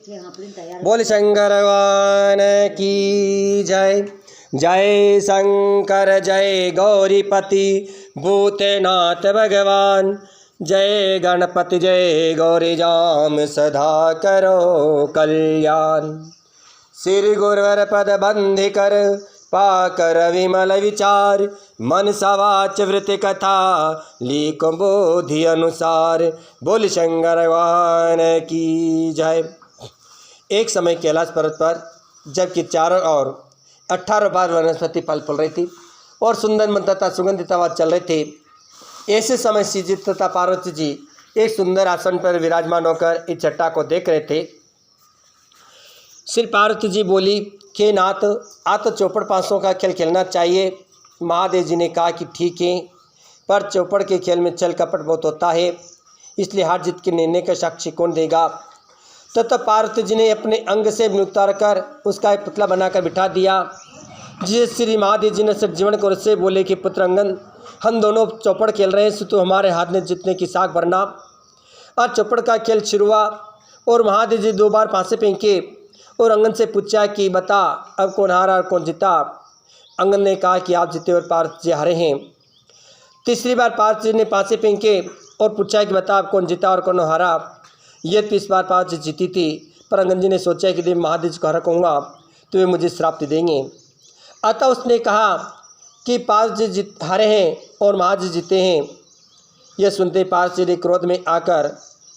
बोल शंकर भगवान की जय। जय शंकर जय गौरीपति भूतनाथ भगवान। जय गणपति जय गौरी जाम सदा करो कल्याण। श्री गुरुवर पद बंधि कर पाकर विमल विचार। मन सवाच वृत्ति कथा लीक बोधि अनुसार। बोल शंकर भगवान की जय। एक समय कैलाश पर्वत पर जबकि चारों ओर 18 बार वनस्पति फल फूल रही थी और सुंदर मन तथा सुगंधित हवा चल रही थी। ऐसे समय श्री जी तथा पार्वती जी एक सुंदर आसन पर विराजमान होकर इस छट्टा को देख रहे थे। श्री पार्वती जी बोली कि नाथ, आ तो चौपड़ पासों का खेल खेलना चाहिए। महादेव जी ने कहा कि ठीक है, पर चौपड़ के खेल में छल कपट बहुत होता है, इसलिए हार जीत के निर्णय का साक्षी कौन देगा। तब पार्वती जी ने अपने अंग से उतार कर उसका एक पुतला बनाकर बिठा दिया, जिसे श्री महादेव जी ने सजीवन को उससे बोले कि पुत्र अंगन, हम दोनों चौपड़ खेल रहे हैं, तो हमारे हाथ में जीतने की साख भरना। और चौपड़ का खेल शुरू हुआ और महादेव जी 2 बार पासे फेंके और अंगन से पूछा कि बता अब कौन हारा और कौन जीता। अंगन ने कहा कि आप जीते और पार्वती जी हारे हैं। तीसरी बार पार्वती जी ने पासे फेंके और पूछा कि बता अब कौन जीता और कौन हारा। यह 30 बार पार्वती जी जीती थी, पर अंगन जी ने सोचा कि देव महादेव जी को हारा कहूँगा तो वे मुझे श्राप दे देंगे। अतः उसने कहा कि पार्वती जी हारे हैं और महादेव जी जीते हैं। यह सुनते पार्वती जी ने क्रोध में आकर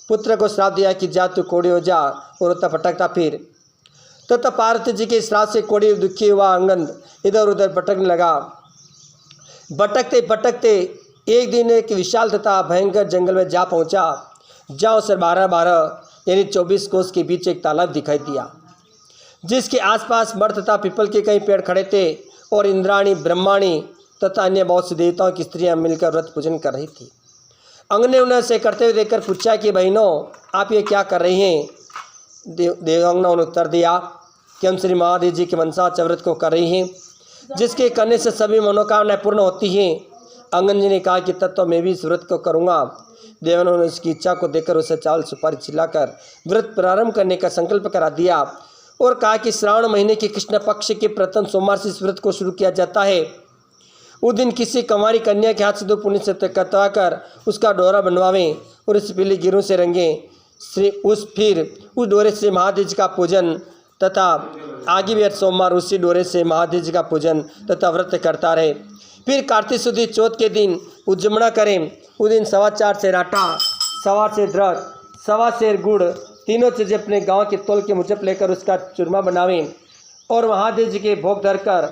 पुत्र को श्राप दिया कि जा तू कोड़ी हो जा, और रोता भटकता फिर। तब पार्वती जी के श्राप से कोड़ी दुखी हुआ अंगन इधर उधर भटकने लगा। भटकते भटकते एक दिन एक विशाल तथा भयंकर जंगल में जा पहुंचा, जहाँ उसे 12 यानी 24 कोस के बीच एक तालाब दिखाई दिया, जिसके आसपास बड़ तथा पीपल के कई पेड़ खड़े थे और इंद्राणी, ब्रह्माणी तथा अन्य बहुत से देवताओं की स्त्रियां मिलकर व्रत पूजन कर रही थी। अंग ने उन्हें से करते हुए देखकर पूछा कि बहनों, आप ये क्या कर रही हैं। देवांगना ने उत्तर दिया कि हम श्री महादेव जी के मनसा व्रत को कर रही हैं, जिसके करने से सभी मनोकामनाएं पूर्ण होती हैं। अंगन जी ने कहा कि तब तो मैं भी इस व्रत को करूँगा। देवांगना ने उसकी इच्छा को देखकर उसे चावल सुपारी खिलाकर व्रत प्रारंभ करने का संकल्प करा दिया और कहा कि श्रावण महीने के कृष्ण पक्ष के प्रथम सोमवार से इस व्रत को शुरू किया जाता है। उस दिन किसी कंवारी कन्या के हाथ से 2 पुण्य से कतवाकर उसका डोरा बनवावें और इस पीले गिरों से रंगें। फिर उस डोरे से महादेव जी का पूजन तथा आगे भी हर सोमवार उसी डोरे से महादेव जी का पूजन तथा व्रत करता रहे। फिर कार्तिक शुद्ध चौथ के दिन उज्जमना करें। उस दिन 4.25 सेर आटा, 1.25 सेर द्रक, 1.25 सेर गुड़, तीनों चीज़ें अपने गांव के तौल के मुजब लेकर उसका चूरमा बनावें और महादेव जी के भोग धरकर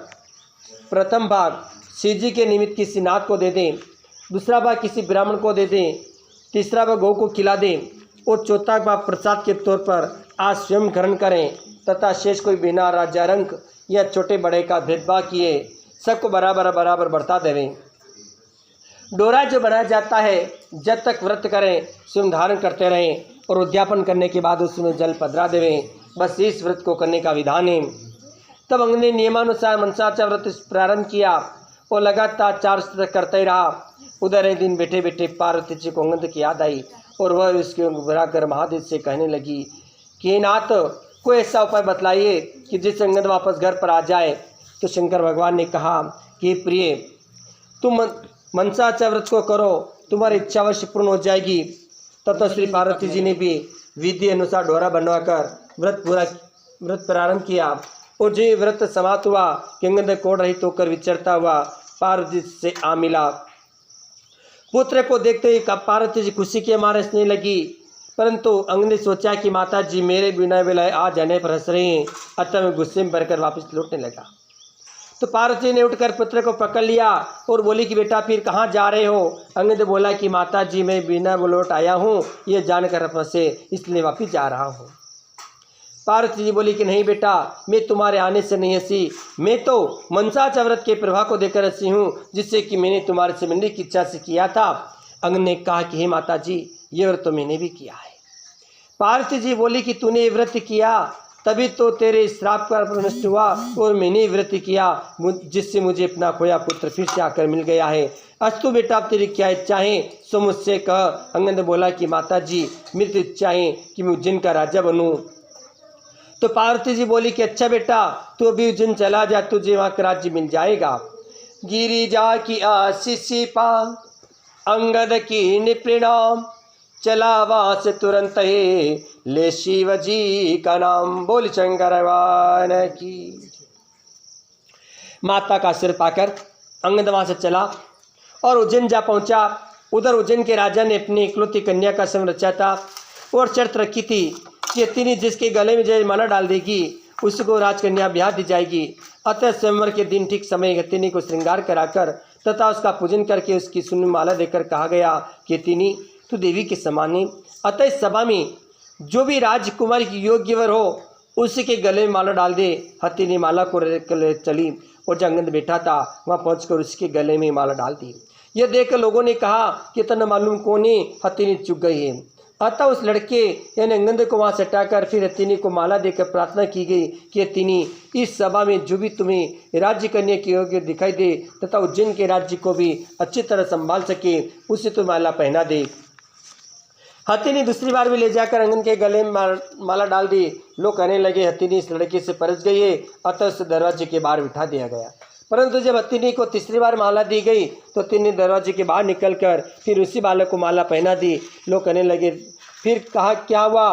प्रथम भाग शिव जी के निमित्त किसी नाथ को दे दें, दूसरा भाग किसी ब्राह्मण को दे दें, तीसरा भाग गौ को खिला दें और चौथा भाग प्रसाद के तौर पर आज स्वयं ग्रहण करें तथा शेष कोई बिना राज्य रंग या छोटे बड़े का भेदभाव किए सबको बराबर बराबर बढ़ता देवें। डोरा जो बनाया जाता है जब तक व्रत करें स्वयं धारण करते रहें और उद्यापन करने के बाद उसमें जल पधरा देवें। बस इस व्रत को करने का विधान है। तब अंग ने नियमानुसार मनसाचा व्रत प्रारंभ किया और लगातार 4 वर्ष तक करता ही रहा। उधर एक दिन बैठे बैठे पार्वती जी को अंगद की याद आई और वह उसके बुरा कर महादेव से कहने लगी कि नाथ, कोई ऐसा उपाय बतलाइए कि जिससे अंगद वापस घर पर आ जाए। तो शंकर भगवान ने कहा कि प्रिय, तुम मनसाचा व्रत को करो, तुम्हारी इच्छा अवश्य पूर्ण हो जाएगी। तब श्री पार्वती जी ने भी विधि अनुसार डोरा बनवाकर व्रत प्रारंभ किया और जो व्रत समाप्त हुआ कि अंगद कोढ़ रहित होकर विचरता हुआ पार्वती से आ मिला। पुत्र को देखते ही पार्वती जी खुशी के मारे हंसने लगी, परंतु अंग ने सोचा कि माता जी मेरे बिना बेलाए आ जाने पर हंस रही हैं, अतः मैं गुस्से में भरकर वापस लौटने लगा। तो पार्वती ने उठकर पुत्र को पकड़ लिया और बोली कि बेटा फिर कहाँ जा रहे हो। अंगद बोला कि माता जी मैं बिना लौट आया हूँ, ये जानकर फंसे इसलिए वापिस जा रहा हूँ। पार्वती जी बोली कि नहीं बेटा, मैं तुम्हारे आने से नहीं हंसी, मैं तो मनसाचा व्रत के प्रभाव को देखकर हंसी हूँ, जिससे कि मैंने तुम्हारे से मिलने की इच्छा से किया था। अंग ने कहा कि हे माता जी, ये व्रत तो मैंने भी किया है। पार्वती जी बोली कि तूने व्रत किया तभी तो तेरे श्राप का नष्ट हुआ और मैंने व्रत किया जिससे मुझे अपना खोया पुत्र फिर से आकर मिल गया है। अस्तु बेटा, अब तेरी क्या इच्छा है सो मुझसे कह। अंगद बोला कि माता जी मेरी तो इच्छा है कि मैं उज्जैन का राजा बनूं। तो पार्वती जी बोली कि अच्छा बेटा तू अभी उज्जैन चला जा, तुझे वहाँ का राज्य मिल जाएगा। गिरिजा की आशीष पा अंगद की निप्रणाम, चला वहाँ से तुरंत ही ले शिव जी का नाम। बोल शंकर भगवान की। माता का सिर पाकर अंगद वहाँ से चला और उज्जैन जा पहुँचा। उधर उज्जैन के राजा ने अपनी इकलौती कन्या का संग रचा था और शर्त रखी थी कि हथिनी जिसके गले में जय माला डाल देगी उसको राजकन्या ब्याह दी जाएगी। अतः स्वयंवर के दिन ठीक समय हथिनी को श्रृंगार कराकर तथा उसका पूजन करके उसकी सुन माला देकर कहा गया कि हथिनी तू देवी के समान है। अतः इस सभा में जो भी राजकुमारी की योग्यवर हो उसी के गले में माला डाल दे। हथिनी माला को चली और जो अंगद बैठा था वहाँ पहुँचकर उसके गले में माला डाल दी। यह देखकर लोगों ने कहा कि तना मालूम कौन है, हथिनी चुक गई है। अतः उस लड़के यानी अंगद को वहाँ से हटाकर फिर हथिनी को माला देकर प्रार्थना की गई कि हथिनी इस सभा में जो भी तुम्हें राज्य करने के योग्य दिखाई दे तथा उज्जैन के राज्य को भी अच्छी तरह संभाल सके उसे तो माला पहना दे। हथिनी दूसरी बार भी ले जाकर अंगद के गले में माला डाल दी। लोग कहने लगे हथिनी इस लड़के से परस गई है, अतः उसे दरवाजे के बाहर बिठा दिया गया। परंतु जब हथिनी को तीसरी बार माला दी गई तो हथिनी दरवाजे के बाहर निकलकर फिर उसी बालक को माला पहना दी। लोग कहने लगे फिर कहा क्या हुआ।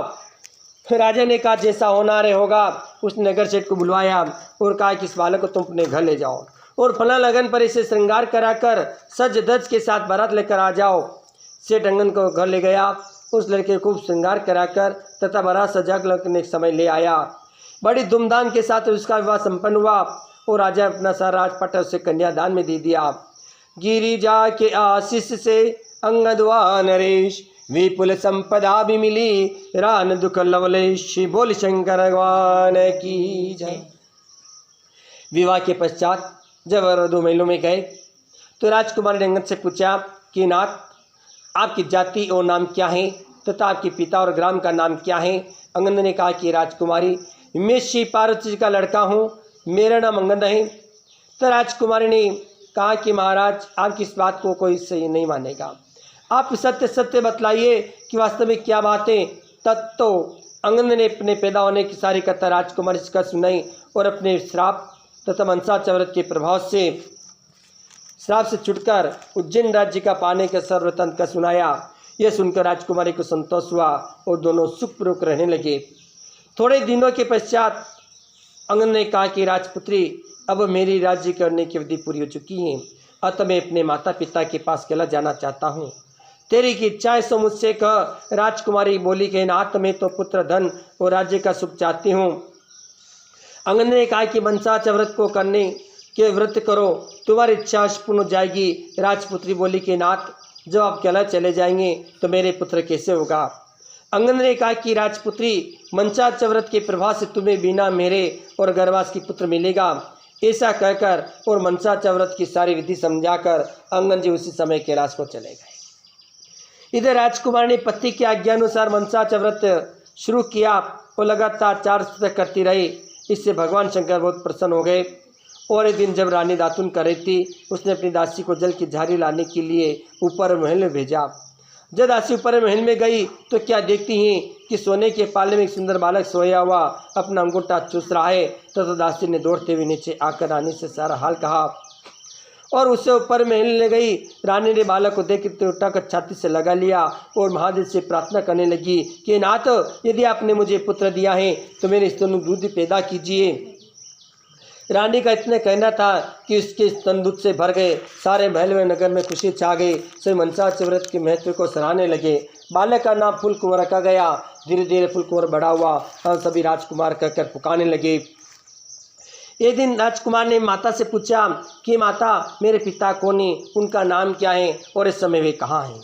फिर राजा ने कहा जैसा होना रे होगा। उस नगर सेठ को बुलवाया और कहा कि इस बालक को तुम अपने घर ले जाओ और फला लगन पर इसे श्रृंगार कराकर सज धज के साथ बारात लेकर आ जाओ। सेठ अंगद को घर ले गया, उस लड़के को खूब श्रृंगार कराकर तथा बारात सजा लगने समय ले आया। बड़ी धूमधाम के साथ उसका विवाह संपन्न हुआ और राजा अपना सारा राजपाट उसे कन्यादान में दे दिया। गिरिजा के आशीष से अंगद व नरेश विपुल संपदा भी मिली, रान दुख लवलेश। बोल शंकर भगवान की जय। विवाह के पश्चात जब वह 2 महलों में गए तो राजकुमार ने अंगद से पूछा कि नाथ आपकी जाति और नाम क्या है तथा आपके पिता और ग्राम का नाम क्या है। अंगद ने कहा कि राजकुमारी मैं श्री पार्वती जी का लड़का हूँ, मेरा नाम अंगद है। तो राजकुमारी ने कहा कि महाराज आपकी इस बात को कोई सही नहीं मानेगा, आप सत्य सत्य बतलाइए कि वास्तव में क्या बात है। तब तो अंगद ने अपने पैदा होने की सारी कथा राजकुमारी का सुनाई और अपने श्राप तथा मनसा चव्रत के प्रभाव से श्राप से छुटकर उज्जैन राज्य का पाने के सर्वतंत्र का सुनाया। यह सुनकर राजकुमारी को संतोष हुआ और दोनों सुखपूर्वक रहने लगे। थोड़े दिनों के पश्चात अंगद ने कहा कि राजपुत्री अब मेरी राज्य करने की अवधि पूरी हो चुकी है, अतः मैं अपने माता पिता के पास चला जाना चाहता हूँ। तेरी की इच्छा है सो मुझसे कह। राजकुमारी बोली कि नाथ मैं तो पुत्र धन और राज्य का सुख चाहती हूँ। अंगद ने कहा कि मनसा चव्रत को करने के व्रत करो, तुम्हारी इच्छा पूर्ण हो जाएगी। राजपुत्री बोली कि नाथ जब आप अकेला चले जाएंगे तो मेरे पुत्र कैसे होगा। अंगद ने कहा कि राजपुत्री मनसा चव्रत के प्रभाव से तुम्हें बिना मेरे और गर्भवास की पुत्र मिलेगा। ऐसा कहकर और मनसा चव्रत की सारी विधि समझाकर अंगद जी उसी समय कैलाश को चले गए। इधर राजकुमार ने पति के आज्ञानुसार मनसा चव्रत शुरू किया और लगातार 4 वर्ष तक करती रही। इससे भगवान शंकर बहुत प्रसन्न हो गए और एक दिन जब रानी दातुन कर रही थी उसने अपनी दासी को जल की झारी लाने के लिए ऊपर महल में भेजा। जब दासी ऊपर महल में गई तो क्या देखती हैं कि सोने के पाले में एक सुंदर बालक सोया हुआ अपना अंगूठा चूस रहा है। तो दासी ने दौड़ते हुए नीचे आकर रानी से सारा हाल कहा और उसे ऊपर महल ले गई। रानी ने बालक को देखते उठाकर छाती से लगा लिया और महादेव से प्रार्थना करने लगी कि नाथ यदि आपने मुझे पुत्र दिया है तो मेरे स्तन दूध पैदा कीजिए। रानी का इतना कहना था कि उसके स्तन दूध से भर गए। सारे महल में नगर में खुशी छा गई। सभी मनसा चव्रत के महत्व को सराहने लगे। बालक का नाम फूल कुंवर रखा गया। धीरे धीरे फूल कुंवर बड़ा हुआ और सभी राजकुमार कहकर पुकारने लगे। एक दिन राजकुमार ने माता से पूछा कि माता मेरे पिता कौन है, उनका नाम क्या है और इस समय वे कहाँ हैं।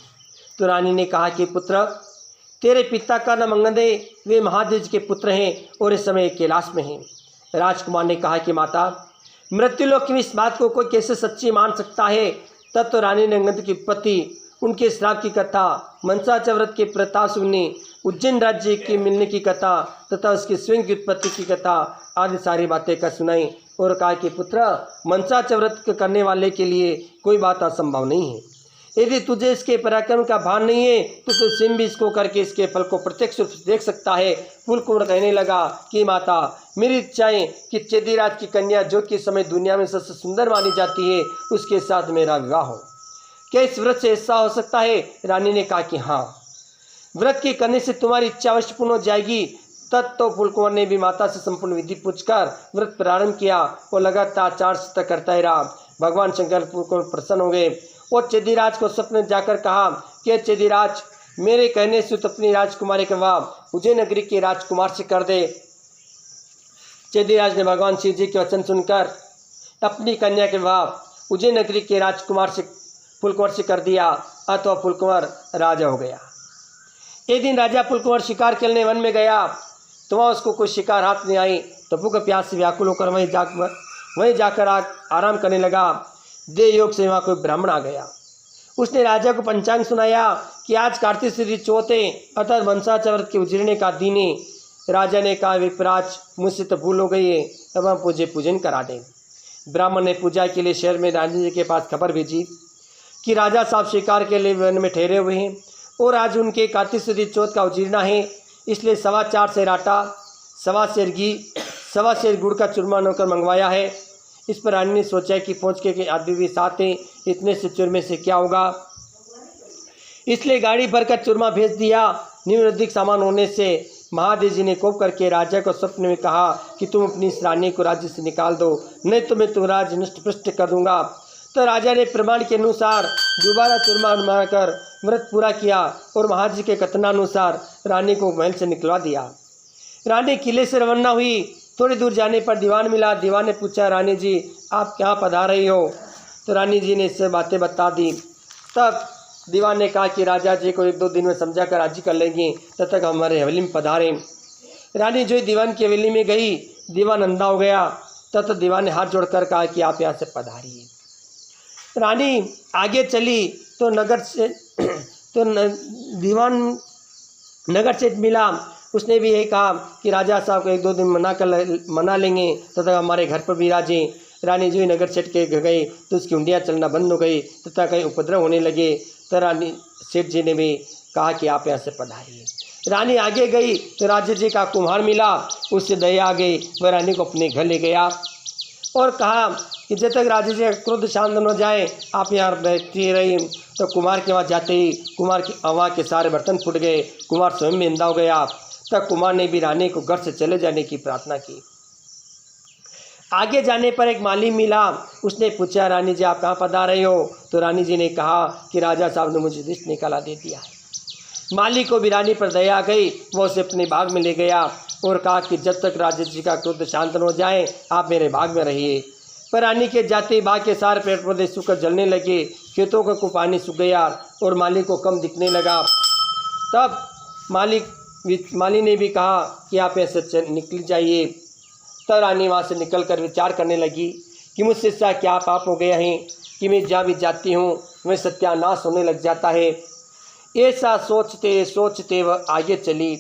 तो रानी ने कहा कि पुत्र तेरे पिता का नाम अंगद है, वे महादेव जी के पुत्र हैं और इस समय कैलाश में हैं। राजकुमार ने कहा कि माता मृत्युलोक की इस बात को कोई कैसे सच्ची मान सकता है। तब तो रानी ने अंगद की उत्पत्ति, उनके श्राप की कथा, मनसा चव्रत के प्रताप सुनने, उज्जैन राज्य की मिलने की कथा तथा उसकी स्वयं की उत्पत्ति की कथा आदि सारी बातें कर सुनाई और कहा कि पुत्र मनसा चव्रत करने वाले के लिए कोई बात असंभव नहीं है। यदि तुझे इसके पराक्रम का भान नहीं है तो तू स्वयं भी इसको करके इसके फल को प्रत्यक्ष रूप से देख सकता है। फूलकुंवर कहने लगा कि माता, मेरी इच्छा है कि चेदीराज की कन्या जो कि समय दुनिया में सबसे सुंदर मानी जाती है उसके साथ मेरा विवाह हो। क्या इस व्रत से ऐसा हो सकता है? रानी ने कहा कि हाँ, व्रत के करने से तुम्हारी इच्छा अवश्य पूर्ण हो जाएगी। तब तो फूलकुंवर ने भी माता से संपूर्ण विधि पूछकर व्रत प्रारंभ किया और लगातार 4 सप्ताह करता ही रहा। भगवान शंकर फूलकुंवर प्रसन्न हो गए और चेदीराज को स्वप्न में जाकर कहा कि चेदीराज, मेरे कहने से तो अपनी राजकुमारी का विवाह उज्जैन नगरी के राजकुमार से कर दे। चेदीराज ने भगवान शिव जी के वचन सुनकर अपनी कन्या के विवाह उज्जैन नगरी के राजकुमार से फूलकुंवर से कर दिया। अथवा फूलकुंवर राजा हो गया। एक दिन राजा फूलकुंवर शिकार खेलने वन में गया तो वहाँ उसको कोई शिकार हाथ नहीं आई तो भूख प्यास से व्याकुल होकर वहीं जाकर आराम करने लगा। देह योग से वहाँ कोई ब्राह्मण आ गया। उसने राजा को पंचांग सुनाया कि आज कार्तिक शुक्ल चौथ है अर्थात वंशाचार के उजड़ने का दिन है। राजा ने कहा, विप्राज, मुझसे तो भूल हो गई है, तब हम पूजन करा दें। ब्राह्मण ने पूजा के लिए शहर में रानी जी के पास खबर भेजी कि राजा साहब शिकार के लिए वन में ठहरे हुए हैं और आज उनके कार्तिक शुक्ल चौथ का उजीरना है, इसलिए 4.25 सेर आटा, 1.25 सेर घी, 1.25 सेर गुड़ का चूरमा नौकर मंगवाया है। इस पर रानी ने सोचा कि फौज के आदमी भी साथ हैं, इतने से चूरमे से क्या होगा, इसलिए गाड़ी भरकर चूरमा भेज दिया। निम्न अधिक सामान होने से महादेव जी ने कोप करके राजा को स्वप्न में कहा कि तुम अपनी इस रानी को राज्य से निकाल दो, नहीं तो मैं तुम राज्य नष्ट पृष्ट कर दूंगा। तो राजा ने प्रमाण के अनुसार दोबारा चूरमा बनवाकर व्रत पूरा किया और महाराज जी के कथनानुसार रानी को महल से निकलवा दिया। रानी किले से रवाना हुई। थोड़ी दूर जाने पर दीवान मिला। दीवान ने पूछा, रानी जी आप कहाँ पधार रही हो? तो रानी जी ने इससे बातें बता दी। तब दीवान ने कहा कि राजा जी को 1-2 दिन में समझा कर राजी कर लेंगे, तब तक हमारे हवेली में पधारें। रानी जो दीवान की हवेली में गई, दीवान अंधा हो गया। तब तो दीवान ने हाथ जोड़कर कहा कि आप यहाँ से पधारिए। रानी आगे चली तो दीवान नगर से मिला। उसने भी यही कहा कि राजा साहब को 1-2 दिन मना लेंगे, तब तक हमारे घर पर भी राजें। रानी जो नगर सेठ के गई तो उसकी उंडियाँ चलना बंद हो गई तथा कहीं उपद्रव होने लगे। तो रानी सेठ जी ने भी कहा कि आप यहाँ से पधारिए। रानी आगे गई तो राजा जी का कुम्हार मिला, उससे दया आ गई। वह रानी को अपने घर ले गया और कहा कि जब तक राजा जी का क्रोध शांत न हो जाए आप यहाँ बैठी रही। तो कुमार के वहाँ जाते ही कुमार के वहाँ के सारे बर्तन फूट गए। कुमार स्वयं में अंधा हो गया। तब कुमार ने भी रानी को घर से चले जाने की प्रार्थना की। आगे जाने पर एक माली मिला। उसने पूछा, रानी जी आप कहाँ पधार रहे हो? तो रानी जी ने कहा कि राजा साहब ने मुझे रिश्त निकाला दे दिया है। माली को भी रानी पर दया आ गई। वो उसे अपने बाग में ले गया और कहा कि जब तक राजा जी का क्रोध शांत न हो जाए आप मेरे बाग में रहिए। पर रानी के जाते ही बाग के सारे पेड़ पौधे सूखकर जलने लगे, खेतों का पानी सूख गया और माली को कम दिखने लगा। तब माली ने भी कहा कि आप ऐसे निकल जाइए। तब रानी वहाँ से निकलकर विचार करने लगी कि मुझसे ऐसा क्या पाप हो गया है कि मैं जहाँ भी जाती हूँ वह सत्यानाश होने लग जाता है। ऐसा सोचते सोचते वह आगे चली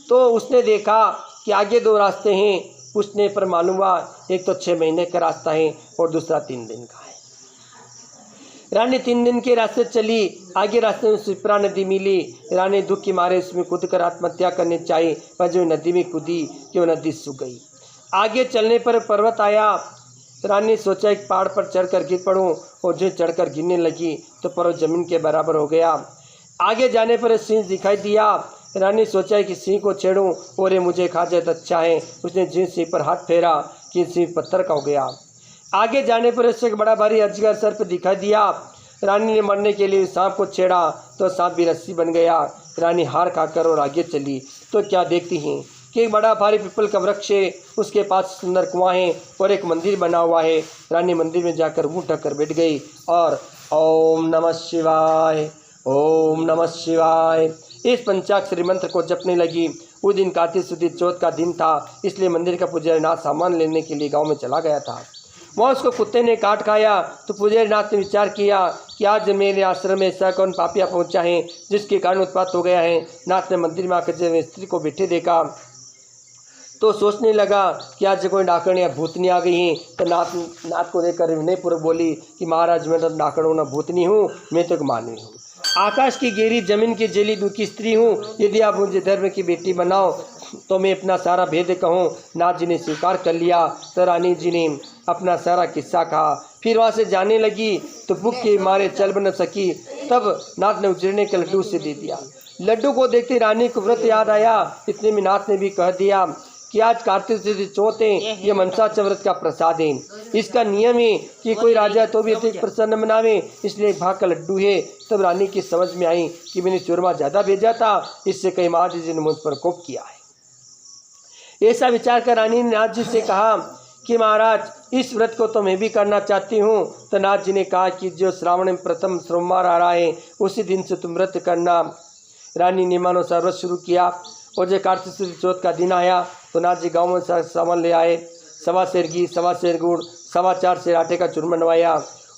तो उसने देखा कि आगे 2 रास्ते हैं। पूछने पर मालूम हुआ एक तो 6 महीने का रास्ता है और दूसरा 3 दिन का है। रानी 3 दिन के रास्ते चली। आगे रास्ते में शिप्रा नदी मिली। रानी दुख के मारे उसमें कूद कर आत्महत्या करने चाहिए, पर जो नदी में कूदी कि वह नदी सूख गई। आगे चलने पर पर्वत आया। रानी सोचा एक पहाड़ पर चढ़कर गिर पड़ूं और जो चढ़कर गिरने लगी तो पर्वत जमीन के बराबर हो गया। आगे जाने पर सिंह दिखाई दिया। रानी सोचा कि सिंह को छेड़ूं और ये मुझे खा जाए तो अच्छा है। उसने जिस सिंह पर हाथ फेरा कि सिंह पत्थर का हो गया। आगे जाने पर उससे एक बड़ा भारी अजगर सर्प दिखाई दिया। रानी ने मरने के लिए सांप को छेड़ा तो सांप भी रस्सी बन गया। रानी हार खाकर और आगे चली तो क्या देखती हैं कि एक बड़ा भारी पीपल का वृक्ष है। उसके पास सुंदर कुआं है और एक मंदिर बना हुआ है। रानी मंदिर में जाकर मुँह ढककर बैठ गई और ओम नमः शिवाय, ओम नमः शिवाय इस पंचाक्षरी मंत्र को जपने लगी। उस दिन कार्तिक शुक्ल चौथ का दिन था, इसलिए मंदिर का पुजारी नाथ सामान लेने के लिए गांव में चला गया था। वहाँ उसको कुत्ते ने काट खाया तो पुजारी नाथ ने विचार किया कि आज मेरे आश्रम में ऐसा कौन पापिया पहुँचा है जिसके कारण उत्पात हो गया है। नाथ ने मंदिर में आकर जब स्त्री को बैठे देखा तो सोचने लगा कि आज कोई डाकण या भूतनी आ गई हैं। तो नाथ को देखकर विनयपूर्वक बोली कि महाराज मैं तो डाकण हूँ, ना भूतनी हूँ, मैं तो एक मानवी हूँ, आकाश की गेरी जमीन की जेली दुखी स्त्री हूँ। यदि आप मुझे धर्म की बेटी बनाओ तो मैं अपना सारा भेद कहूँ। नाथ जी ने स्वीकार कर लिया। तो रानी जी ने अपना सारा किस्सा कहा। फिर वहाँ से जाने लगी तो भूख के मारे चल न सकी। तब नाथ ने उजड़ने के लड्डू से दे दिया। लड्डू को देखते रानी को व्रत याद आया। इतने में नाथ ने भी कह दिया कि आज कार्तिक चौथ है, ये मनसा व्रत का प्रसाद है। इसका नियम है कि कोई राजा तो भी अधिक प्रसन्न मनावे, इसलिए भाग का लड्डू है। तब रानी की समझ में आई कि मैंने चूरमा ज़्यादा भेजा था, इससे कई महाराज जी ने मुझ पर कोप किया है। ऐसा विचार कर रानी ने नाथ जी से कहा कि महाराज इस व्रत को तो मैं भी करना चाहती हूँ। तो नाथ जी ने कहा कि जो श्रावण में प्रथम सोमवार आ रहा है उसी दिन से तुम व्रत करना। रानी ने नियमानुसार व्रत शुरू किया और जब कार्तिक चौथ का दिन आया तो नाथ जी गाँव में सामान ले आए। 1.25 सेर घी, 1.25 सेर गुड़, 4.25 सेर आटे का चूरमा बनवाया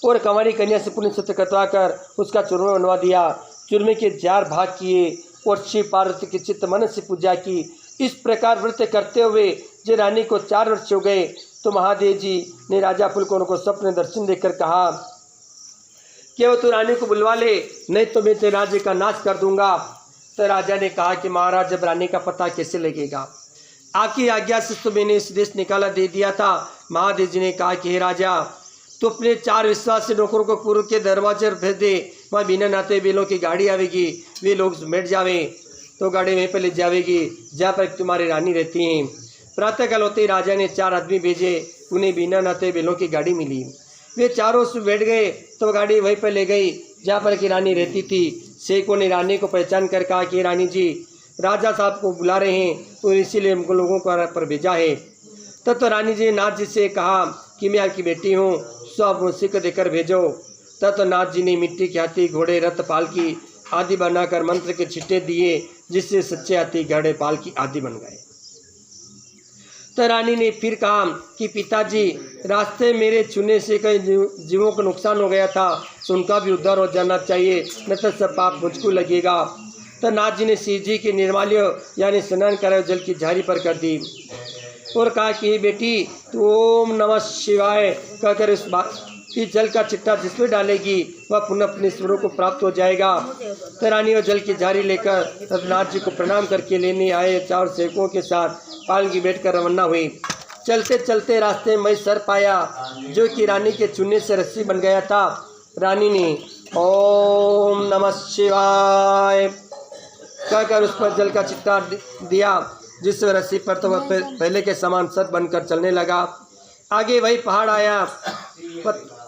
और कंवारी कन्या से पुण्य सत्य कटवा कर उसका चूरमा बनवा दिया। चूरमे के 4 भाग किए और शिव पार्वती की चित्त मन से पूजा की। इस प्रकार व्रत करते हुए जब रानी को 4 वर्ष हो गए तो महादेव जी ने राजा फूलकोन को स्वप्न दर्शन देकर कहा कि वो तो रानी को बुलवा ले, नहीं तो मैं तेरे राज्य का नाश कर दूंगा। तो राजा ने कहा कि महाराज जब रानी का पता कैसे लगेगा, आपकी आज्ञा से तो मैंने इस देश निकाला दे दिया था। महादेव जी ने कहा कि हे राजा तो अपने 4 विश्वास से नौकरों को पूर्व के दरवाजे पर भेज दे, वहाँ बिना नाते बेलों की गाड़ी आवेगी, वे लोग बैठ जावे तो गाड़ी वहीं पर ले जावेगी जहाँ पर तुम्हारी रानी रहती हैं। प्रातःकाल होते ही राजा ने 4 आदमी भेजे, उन्हें बिना नाते बेलों की गाड़ी मिली। वे चारों उसमें बैठ गए तो गाड़ी वहीं पर ले गई जहाँ पर की रानी रहती थी। शेखों ने रानी को पहचान कर कहा कि रानी जी राजा साहब को बुला रहे हैं तो इसीलिए हमको लोगों को पर भेजा है। तब तो रानी जी ने नाथ जी से कहा कि मैं आपकी बेटी हूँ, सो आप मुझसे को देकर भेजो। तब तो नाथ जी ने मिट्टी के हाथी, घोड़े, रथ, पालकी आदि बनाकर मंत्र के छिट्टे दिए, जिससे सच्चे हाथी, घोड़े, पालकी आदि बन गए। तो रानी ने फिर कहा कि पिताजी रास्ते मेरे छूने से कई जीवों को नुकसान हो गया था, तो उनका भी उद्धार हो जाना चाहिए, न तो सब पाप मुझको लगेगा। तो नाथ जी ने शिव जी की निर्माल्य यानी स्नान कराए जल की झाड़ी पर कर दी और कहा कि बेटी तू ओम नमः शिवाय कहकर इस जल का चिट्टा जिसमें डालेगी वह पुनः अपने स्वरूप को प्राप्त हो जाएगा। तो रानी और जल की झाड़ी लेकर रघुनाथ जी को प्रणाम करके लेने आए। 4 सेवकों के साथ पालकी बैठकर रवाना हुई। चलते चलते रास्ते में सर्प आया जो कि रानी के चुनने से रस्सी बन गया था। रानी ने ओम नमः शिवाय कहकर उस पर जल का चिट्टा दिया, जिससे रस्सी पर तो वह पहले के समान सर्प बनकर चलने लगा। आगे वही पहाड़ आया,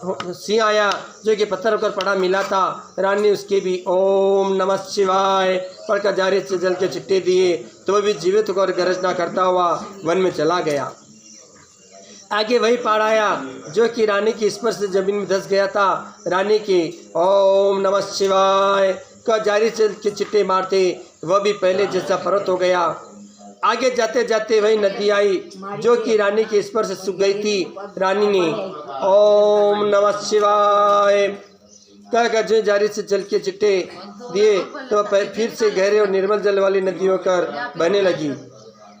सिंह आया जो कि पत्थर पर पड़ा मिला था। रानी ने उसके भी ओम नमः शिवाय पढ़कर जारी से जल के चिट्टे दिए तो वह भी जीवित होकर गर्जना करता हुआ वन में चला गया। आगे वही पहाड़ आया जो कि रानी की स्पर्श से जमीन में धंस गया था। रानी की ओम नमः शिवाय का जारी से के चिट्टे मारते वह भी पहले जैसा पर्वत हो गया। आगे जाते जाते वही नदी आई जो कि रानी के स्पर्श से सूख गई थी। रानी ने ओम नमः शिवाय कहकर जो जारी से जल के चिट्टे दिए तो फिर से गहरे और निर्मल जल वाली नदी होकर बहने लगी।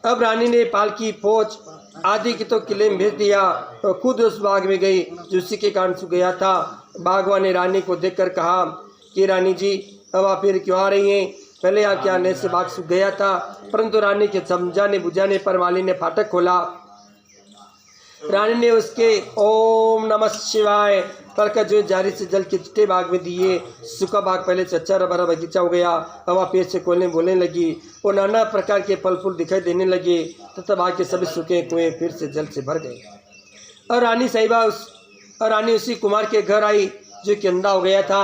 अब रानी ने पालकी, फौज आदि की तो किले में भेज दिया और खुद उस बाग में गई जो उसी के कारण सूख गया था। बागवान ने रानी को देखकर कहा कि रानी जी अब आप फिर क्यों आ रही हैं? पहले आपके आने से बाग सूख गया था। परंतु रानी के समझाने बुझाने पर माली ने फाटक खोला। रानी ने उसके ओम नमः शिवाय पढ़कर जो जारी से जल के चिट्टे बाग में दिए। सूखा बाग पहले से अच्छा भरा बगीचा हो गया। हवा पेड़ से खोलने बोलने लगी और नाना प्रकार के फल फूल दिखाई देने लगे तथा बाग के सभी सूखे कुएं फिर से जल से भर गए। और रानी साहिबा रानी उसी कुमार के घर आई जो कि अंधा हो गया था।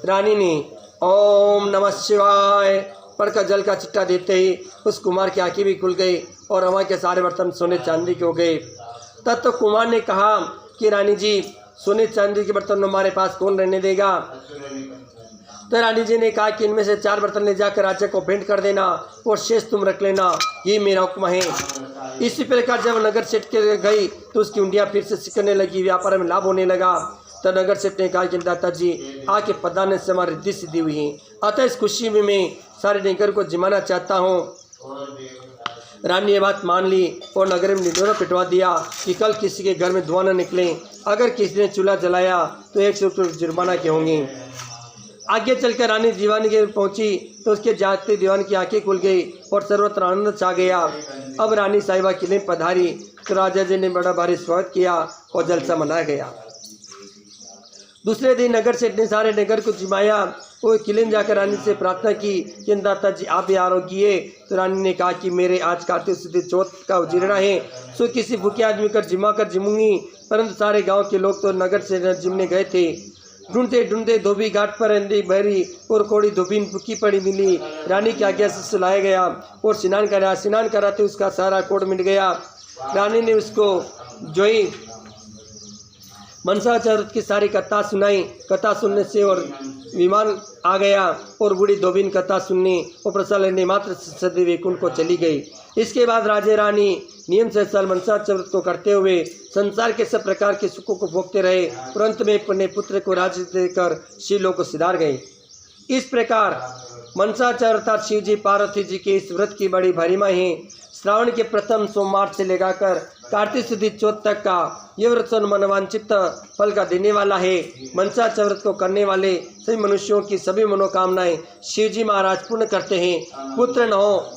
रानी ने ओम नमः शिवाय पढ़कर जल का चिट्टा देते ही उस कुमार की आंखें भी खुल गई और हवा के सारे बर्तन सोने चांदी के हो गए। तब तो कुमार ने कहा कि रानी जी सोने चांदी के बर्तन हमारे पास कौन रहने देगा? तो रानी जी ने कहा कि इनमें से 4 बर्तन ले जाकर राजा को भेंट कर देना और शेष तुम रख लेना, ये मेरा हुक्म है। इसी प्रकार जब नगर सेठ के गई तो उसकी उंडियाँ फिर से सिकड़ने लगी, व्यापार में लाभ होने लगा। तो नगर सेठ ने कहा कि दादाजी आके पदाने से हमारी रिद्धि सिद्धि हुई है, अतः इस खुशी में मैं सारे नगर को जिमाना चाहता हूँ। रानी ये बात मान ली और नगर में निडोरा पिटवा दिया कि कल किसी के घर में धुआं न निकले। अगर किसी ने चूल्हा जलाया तो 100 रुपये जुर्माना के होंगे। आगे चलकर रानी दीवानी के पहुंची तो उसके जागते दीवान की आंखें खुल गई और सर्वत्र आनंद छा गया। अब रानी साहिबा किले में पधारी तो राजा जी ने बड़ा भारी स्वागत किया और जलसा मनाया गया। दूसरे दिन नगर से इतने सारे नगर को जिमाया। वो किले में जाकर रानी से प्रार्थना की कि दाता जी आप भी आरोग्य। तो रानी ने कहा कि मेरे आज कार्तिक शुद्ध चौथ का उजीरना है, सो किसी भूखे आदमी कर जिमा कर जिमूंगी। परंतु सारे गांव के लोग तो नगर से जिमने गए थे। ढूंढते ढूंढते धोबी घाट पर अंधी बहरी और कोड़ी धोबी भूखी पड़ी मिली। रानी की आज्ञा से सुलाया गया और स्नान कराया। स्नान कराते उसका सारा कोड़ मिट गया। रानी ने उसको जोई मनसा चौथ की सारी कथा सुनाई। कथा सुनने से और विमान आ गया और बूढ़ी धोबिन कथा सुनने और प्रसाद लेने मात्र सदी वैकुंठ को चली गई। इसके बाद राजे रानी नियम से साल मनसा चौथ को करते हुए संसार के सब प्रकार के सुखों को भोगते रहे और अंत में अपने पुत्र को राज्य देकर शिवलों को सिधार गए। इस प्रकार मनसा चौथ अर्थात शिव जी पार्वती जी के इस व्रत की बड़ी भरिमा है। श्रावण के प्रथम सोमवार से लेकर कार्तिक शुद्ध चौथ तक का यह व्रत मनोवांछित फल का देने वाला है। मनसा चौथ को करने वाले सभी मनुष्यों की सभी मनोकामनाएं शिव जी महाराज पूर्ण करते हैं। पुत्र न हो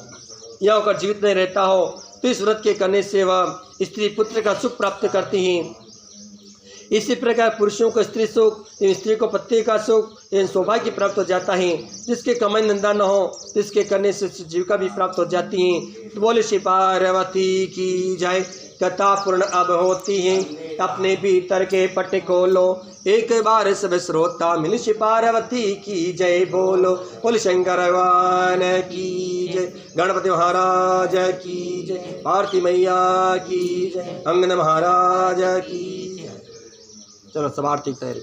या होकर जीवित नहीं रहता हो तो इस व्रत के करने से वह स्त्री पुत्र का सुख प्राप्त करती है। इसी प्रकार पुरुषों को स्त्री सुख, स्त्री को पति का सुख, सौभाग्य प्राप्त हो जाता है। जिसके कमाई धंधा न हो जिसके करने से जीविका भी प्राप्त हो जाती है। तो बोले श्री पार्वती की जय। कथा पूर्ण अब होती है, अपने भीतर के पट खोलो, एक बार सब श्रोता मिल श्री पार्वती की जय बोलो। बोले शंकर भगवान की जय, गणपति महाराज की जय, आरती मैया की जय, अंगन महाराज की जय। चलो सब आरती तैयारी।